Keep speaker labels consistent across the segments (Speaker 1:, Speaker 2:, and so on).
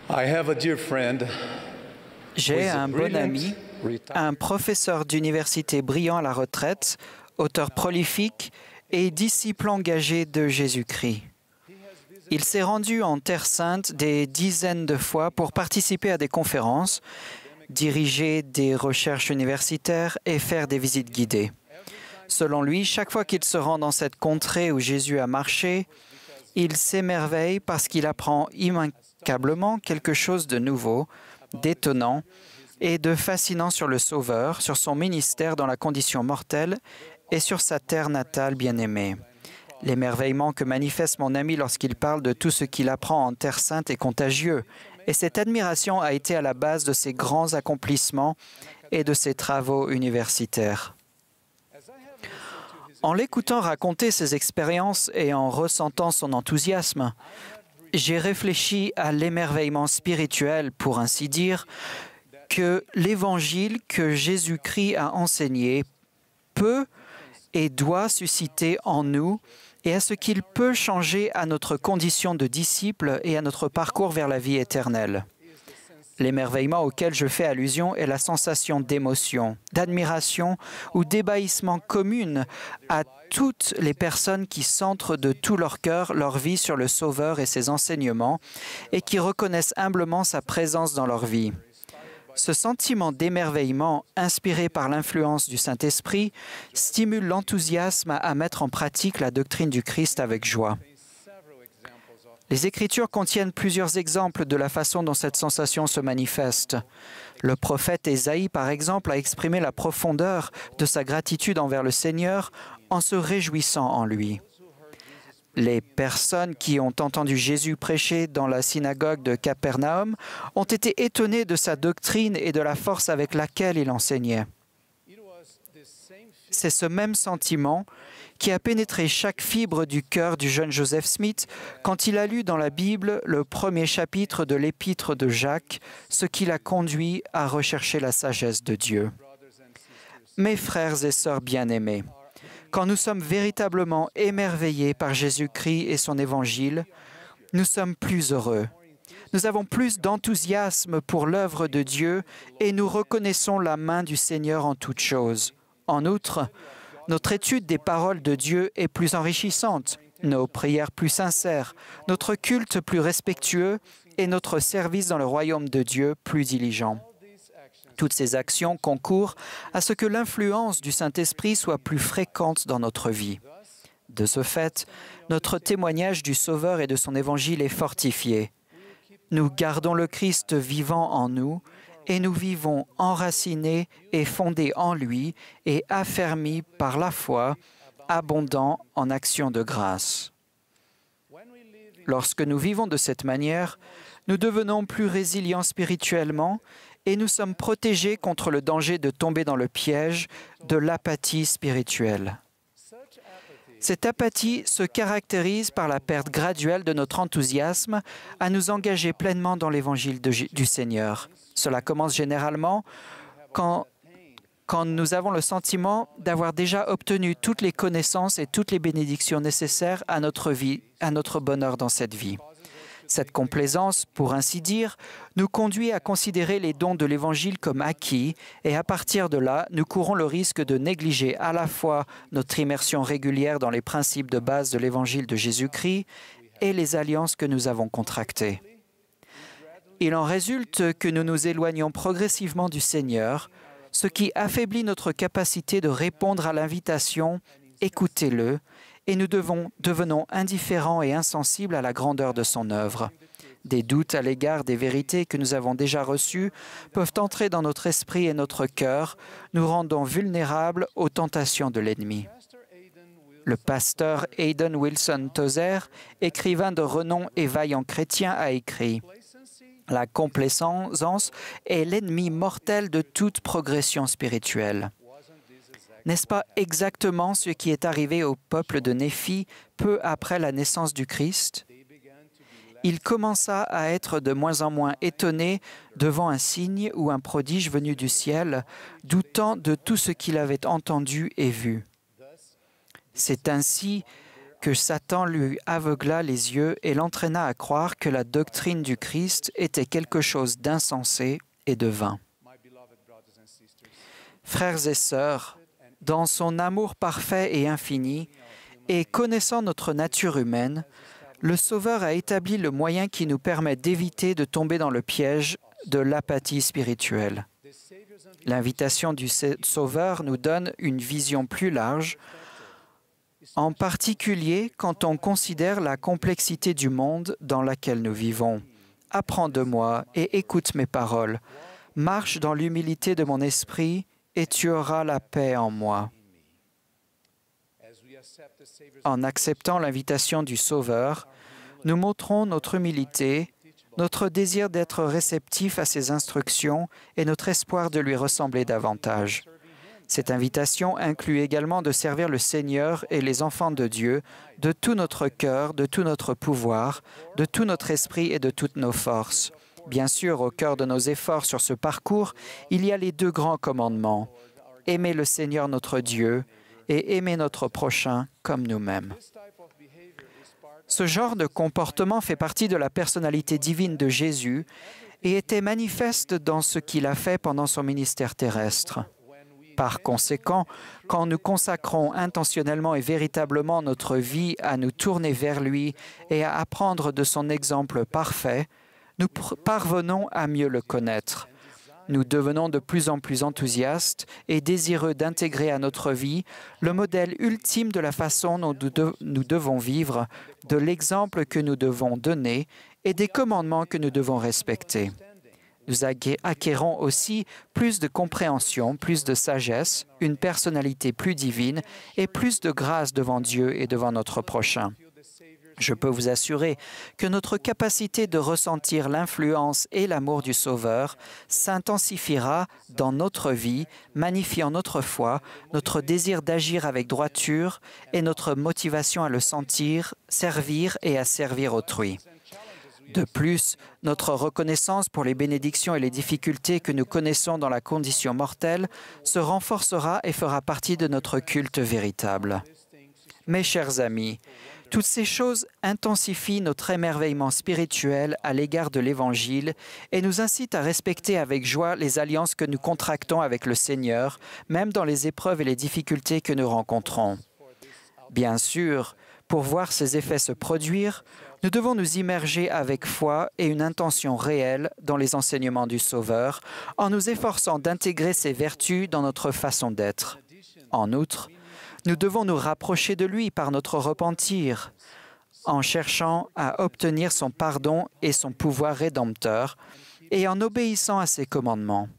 Speaker 1: I have a dear friend
Speaker 2: J'ai un bon ami, un professeur d'université brillant à la retraite, auteur prolifique et disciple engagé de Jésus-Christ. Il s'est rendu en Terre Sainte des dizaines de fois pour participer à des conférences, diriger des recherches universitaires et faire des visites guidées. Selon lui, chaque fois qu'il se rend dans cette contrée où Jésus a marché, il s'émerveille parce qu'il apprend immanquablement quelque chose de nouveau, d'étonnant et de fascinant sur le Sauveur, sur son ministère dans la condition mortelle et sur sa terre natale bien-aimée. L'émerveillement que manifeste mon ami lorsqu'il parle de tout ce qu'il apprend en Terre Sainte est contagieux, et cette admiration a été à la base de ses grands accomplissements et de ses travaux universitaires. En l'écoutant raconter ses expériences et en ressentant son enthousiasme, j'ai réfléchi à l'émerveillement spirituel, pour ainsi dire, que l'Évangile que Jésus-Christ a enseigné peut et doit susciter en nous et à ce qu'il peut changer à notre condition de disciple et à notre parcours vers la vie éternelle. L'émerveillement auquel je fais allusion est la sensation d'émotion, d'admiration ou d'ébahissement commune à toutes les personnes qui centrent de tout leur cœur leur vie sur le Sauveur et ses enseignements et qui reconnaissent humblement sa présence dans leur vie. Ce sentiment d'émerveillement, inspiré par l'influence du Saint-Esprit, stimule l'enthousiasme à mettre en pratique la doctrine du Christ avec joie. Les Écritures contiennent plusieurs exemples de la façon dont cette sensation se manifeste. Le prophète Ésaïe, par exemple, a exprimé la profondeur de sa gratitude envers le Seigneur en se réjouissant en lui. Les personnes qui ont entendu Jésus prêcher dans la synagogue de Capernaum ont été étonnées de sa doctrine et de la force avec laquelle il enseignait. C'est ce même sentiment qui a pénétré chaque fibre du cœur du jeune Joseph Smith quand il a lu dans la Bible le premier chapitre de l'Épître de Jacques, ce qui l'a conduit à rechercher la sagesse de Dieu. Mes frères et sœurs bien-aimés, quand nous sommes véritablement émerveillés par Jésus-Christ et son Évangile, nous sommes plus heureux. Nous avons plus d'enthousiasme pour l'œuvre de Dieu et nous reconnaissons la main du Seigneur en toutes choses. En outre, notre étude des paroles de Dieu est plus enrichissante, nos prières plus sincères, notre culte plus respectueux et notre service dans le royaume de Dieu plus diligent. Toutes ces actions concourent à ce que l'influence du Saint-Esprit soit plus fréquente dans notre vie. De ce fait, notre témoignage du Sauveur et de son Évangile est fortifié. Nous gardons le Christ vivant en nous et nous vivons enracinés et fondés en lui et affermis par la foi, abondants en actions de grâce. Lorsque nous vivons de cette manière, nous devenons plus résilients spirituellement et nous sommes protégés contre le danger de tomber dans le piège de l'apathie spirituelle. Cette apathie se caractérise par la perte graduelle de notre enthousiasme à nous engager pleinement dans l'Évangile du Seigneur. Cela commence généralement quand nous avons le sentiment d'avoir déjà obtenu toutes les connaissances et toutes les bénédictions nécessaires à notre vie, à notre bonheur dans cette vie. Cette complaisance, pour ainsi dire, nous conduit à considérer les dons de l'Évangile comme acquis et à partir de là, nous courons le risque de négliger à la fois notre immersion régulière dans les principes de base de l'Évangile de Jésus-Christ et les alliances que nous avons contractées. Il en résulte que nous nous éloignons progressivement du Seigneur, ce qui affaiblit notre capacité de répondre à l'invitation « Écoutez-le » et nous devenons indifférents et insensibles à la grandeur de son œuvre. Des doutes à l'égard des vérités que nous avons déjà reçues peuvent entrer dans notre esprit et notre cœur, nous rendant vulnérables aux tentations de l'ennemi. Le pasteur Hayden Wilson Tozer, écrivain de renom et vaillant chrétien, a écrit « La complaisance est l'ennemi mortel de toute progression spirituelle. » N'est-ce pas exactement ce qui est arrivé au peuple de Néphi peu après la naissance du Christ? Il commença à être de moins en moins étonné devant un signe ou un prodige venu du ciel, doutant de tout ce qu'il avait entendu et vu. C'est ainsi que Satan lui aveugla les yeux et l'entraîna à croire que la doctrine du Christ était quelque chose d'insensé et de vain. Frères et sœurs, dans son amour parfait et infini, et connaissant notre nature humaine, le Sauveur a établi le moyen qui nous permet d'éviter de tomber dans le piège de l'apathie spirituelle. L'invitation du Sauveur nous donne une vision plus large, en particulier quand on considère la complexité du monde dans lequel nous vivons. Apprends de moi et écoute mes paroles. Marche dans l'humilité de mon esprit et tu auras la paix en moi. En acceptant l'invitation du Sauveur, nous montrons notre humilité, notre désir d'être réceptif à ses instructions et notre espoir de lui ressembler davantage. Cette invitation inclut également de servir le Seigneur et les enfants de Dieu de tout notre cœur, de tout notre pouvoir, de tout notre esprit et de toutes nos forces. Bien sûr, au cœur de nos efforts sur ce parcours, il y a les 2 grands commandements. Aimer le Seigneur notre Dieu et aimer notre prochain comme nous-mêmes. Ce genre de comportement fait partie de la personnalité divine de Jésus et était manifeste dans ce qu'il a fait pendant son ministère terrestre. Par conséquent, quand nous consacrons intentionnellement et véritablement notre vie à nous tourner vers lui et à apprendre de son exemple parfait, nous parvenons à mieux le connaître. Nous devenons de plus en plus enthousiastes et désireux d'intégrer à notre vie le modèle ultime de la façon dont nous devons vivre, de l'exemple que nous devons donner et des commandements que nous devons respecter. Nous acquérons aussi plus de compréhension, plus de sagesse, une personnalité plus divine et plus de grâce devant Dieu et devant notre prochain. Je peux vous assurer que notre capacité de ressentir l'influence et l'amour du Sauveur s'intensifiera dans notre vie, magnifiant notre foi, notre désir d'agir avec droiture et notre motivation à le sentir, servir et à servir autrui. De plus, notre reconnaissance pour les bénédictions et les difficultés que nous connaissons dans la condition mortelle se renforcera et fera partie de notre culte véritable. Mes chers amis, toutes ces choses intensifient notre émerveillement spirituel à l'égard de l'Évangile et nous incitent à respecter avec joie les alliances que nous contractons avec le Seigneur, même dans les épreuves et les difficultés que nous rencontrons. Bien sûr, pour voir ces effets se produire, nous devons nous immerger avec foi et une intention réelle dans les enseignements du Sauveur, en nous efforçant d'intégrer ces vertus dans notre façon d'être. En outre, nous devons nous rapprocher de lui par notre repentir, en cherchant à obtenir son pardon et son pouvoir rédempteur, et en obéissant à ses commandements.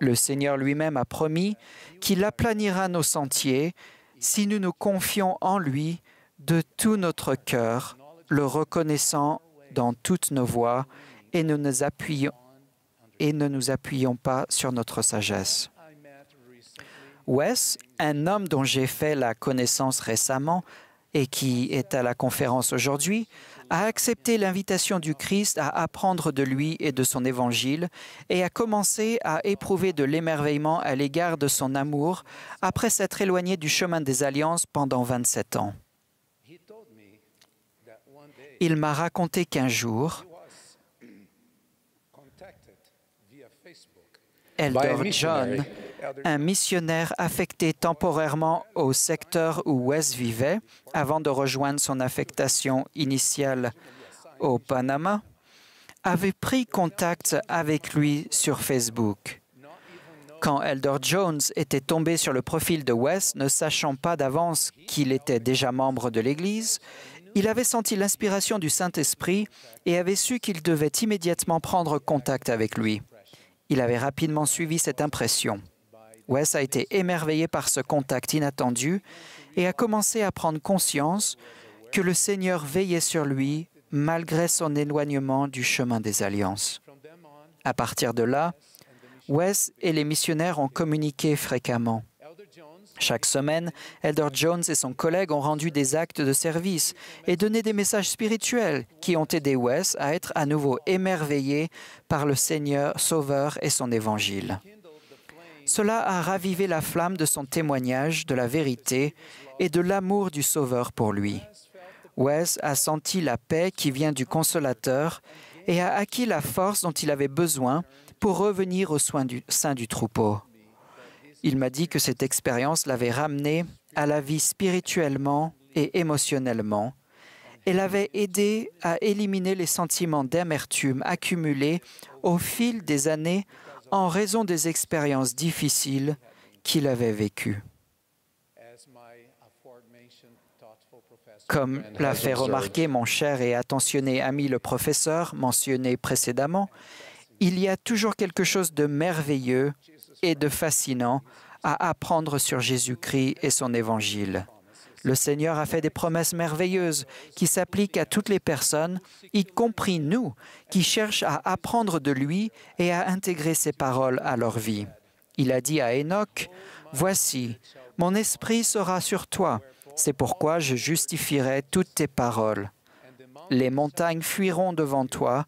Speaker 2: Le Seigneur lui-même a promis qu'il aplanira nos sentiers si nous nous confions en lui de tout notre cœur, le reconnaissant dans toutes nos voies et ne nous appuyons pas sur notre sagesse. Wes, un homme dont j'ai fait la connaissance récemment et qui est à la conférence aujourd'hui, a accepté l'invitation du Christ à apprendre de lui et de son Évangile et a commencé à éprouver de l'émerveillement à l'égard de son amour après s'être éloigné du chemin des alliances pendant 27 ans. Il m'a raconté qu'un jour, Elder John, un missionnaire affecté temporairement au secteur où Wes vivait, avant de rejoindre son affectation initiale au Panama, avait pris contact avec lui sur Facebook. Quand Elder Jones était tombé sur le profil de Wes, ne sachant pas d'avance qu'il était déjà membre de l'Église, il avait senti l'inspiration du Saint-Esprit et avait su qu'il devait immédiatement prendre contact avec lui. Il avait rapidement suivi cette impression. Wes a été émerveillé par ce contact inattendu et a commencé à prendre conscience que le Seigneur veillait sur lui malgré son éloignement du chemin des alliances. À partir de là, Wes et les missionnaires ont communiqué fréquemment. Chaque semaine, Elder Jones et son collègue ont rendu des actes de service et donné des messages spirituels qui ont aidé Wes à être à nouveau émerveillé par le Seigneur Sauveur et son Évangile. Cela a ravivé la flamme de son témoignage de la vérité et de l'amour du Sauveur pour lui. Wes a senti la paix qui vient du Consolateur et a acquis la force dont il avait besoin pour revenir au sein du troupeau. Il m'a dit que cette expérience l'avait ramené à la vie spirituellement et émotionnellement et l'avait aidé à éliminer les sentiments d'amertume accumulés au fil des années en raison des expériences difficiles qu'il avait vécues. Comme l'a fait remarquer mon cher et attentionné ami le professeur mentionné précédemment, il y a toujours quelque chose de merveilleux et de fascinant à apprendre sur Jésus-Christ et son Évangile. Le Seigneur a fait des promesses merveilleuses qui s'appliquent à toutes les personnes, y compris nous, qui cherchent à apprendre de lui et à intégrer ses paroles à leur vie. Il a dit à Enoch, « Voici, mon esprit sera sur toi, c'est pourquoi je justifierai toutes tes paroles. Les montagnes fuiront devant toi,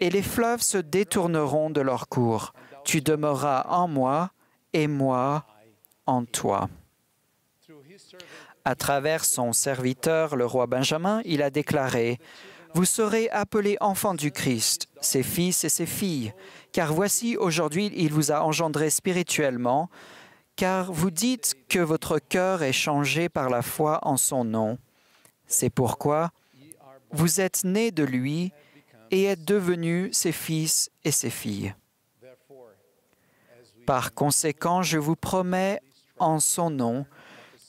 Speaker 2: et les fleuves se détourneront de leur cours. Tu demeureras en moi, et moi en toi. » À travers son serviteur, le roi Benjamin, il a déclaré, « Vous serez appelés enfants du Christ, ses fils et ses filles, car voici aujourd'hui il vous a engendré spirituellement, car vous dites que votre cœur est changé par la foi en son nom. C'est pourquoi vous êtes nés de lui et êtes devenus ses fils et ses filles. Par conséquent, je vous promets en son nom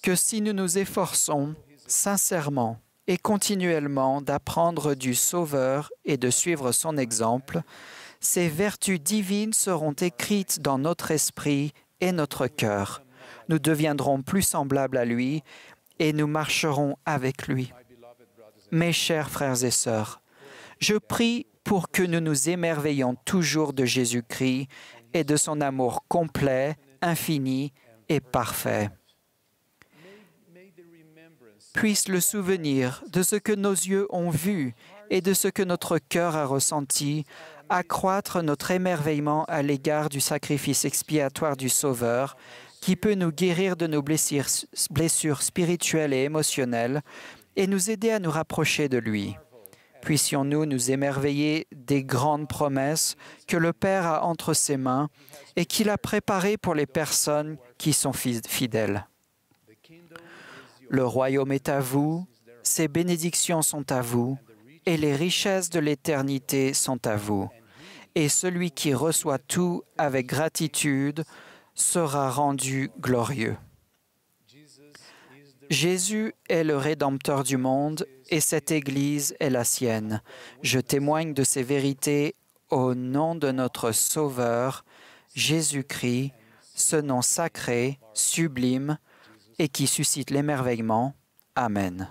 Speaker 2: que si nous nous efforçons sincèrement et continuellement d'apprendre du Sauveur et de suivre son exemple, ces vertus divines seront écrites dans notre esprit et notre cœur. Nous deviendrons plus semblables à lui et nous marcherons avec lui. Mes chers frères et sœurs, je prie pour que nous nous émerveillions toujours de Jésus-Christ et de son amour complet, infini et parfait. Puisse le souvenir de ce que nos yeux ont vu et de ce que notre cœur a ressenti accroître notre émerveillement à l'égard du sacrifice expiatoire du Sauveur qui peut nous guérir de nos blessures spirituelles et émotionnelles et nous aider à nous rapprocher de lui. Puissions-nous nous émerveiller des grandes promesses que le Père a entre ses mains et qu'il a préparées pour les personnes qui sont fidèles. Le royaume est à vous, ses bénédictions sont à vous, et les richesses de l'éternité sont à vous. Et celui qui reçoit tout avec gratitude sera rendu glorieux. Jésus est le Rédempteur du monde et cette Église est la sienne. Je témoigne de ces vérités au nom de notre Sauveur, Jésus-Christ, ce nom sacré, sublime et qui suscite l'émerveillement. Amen.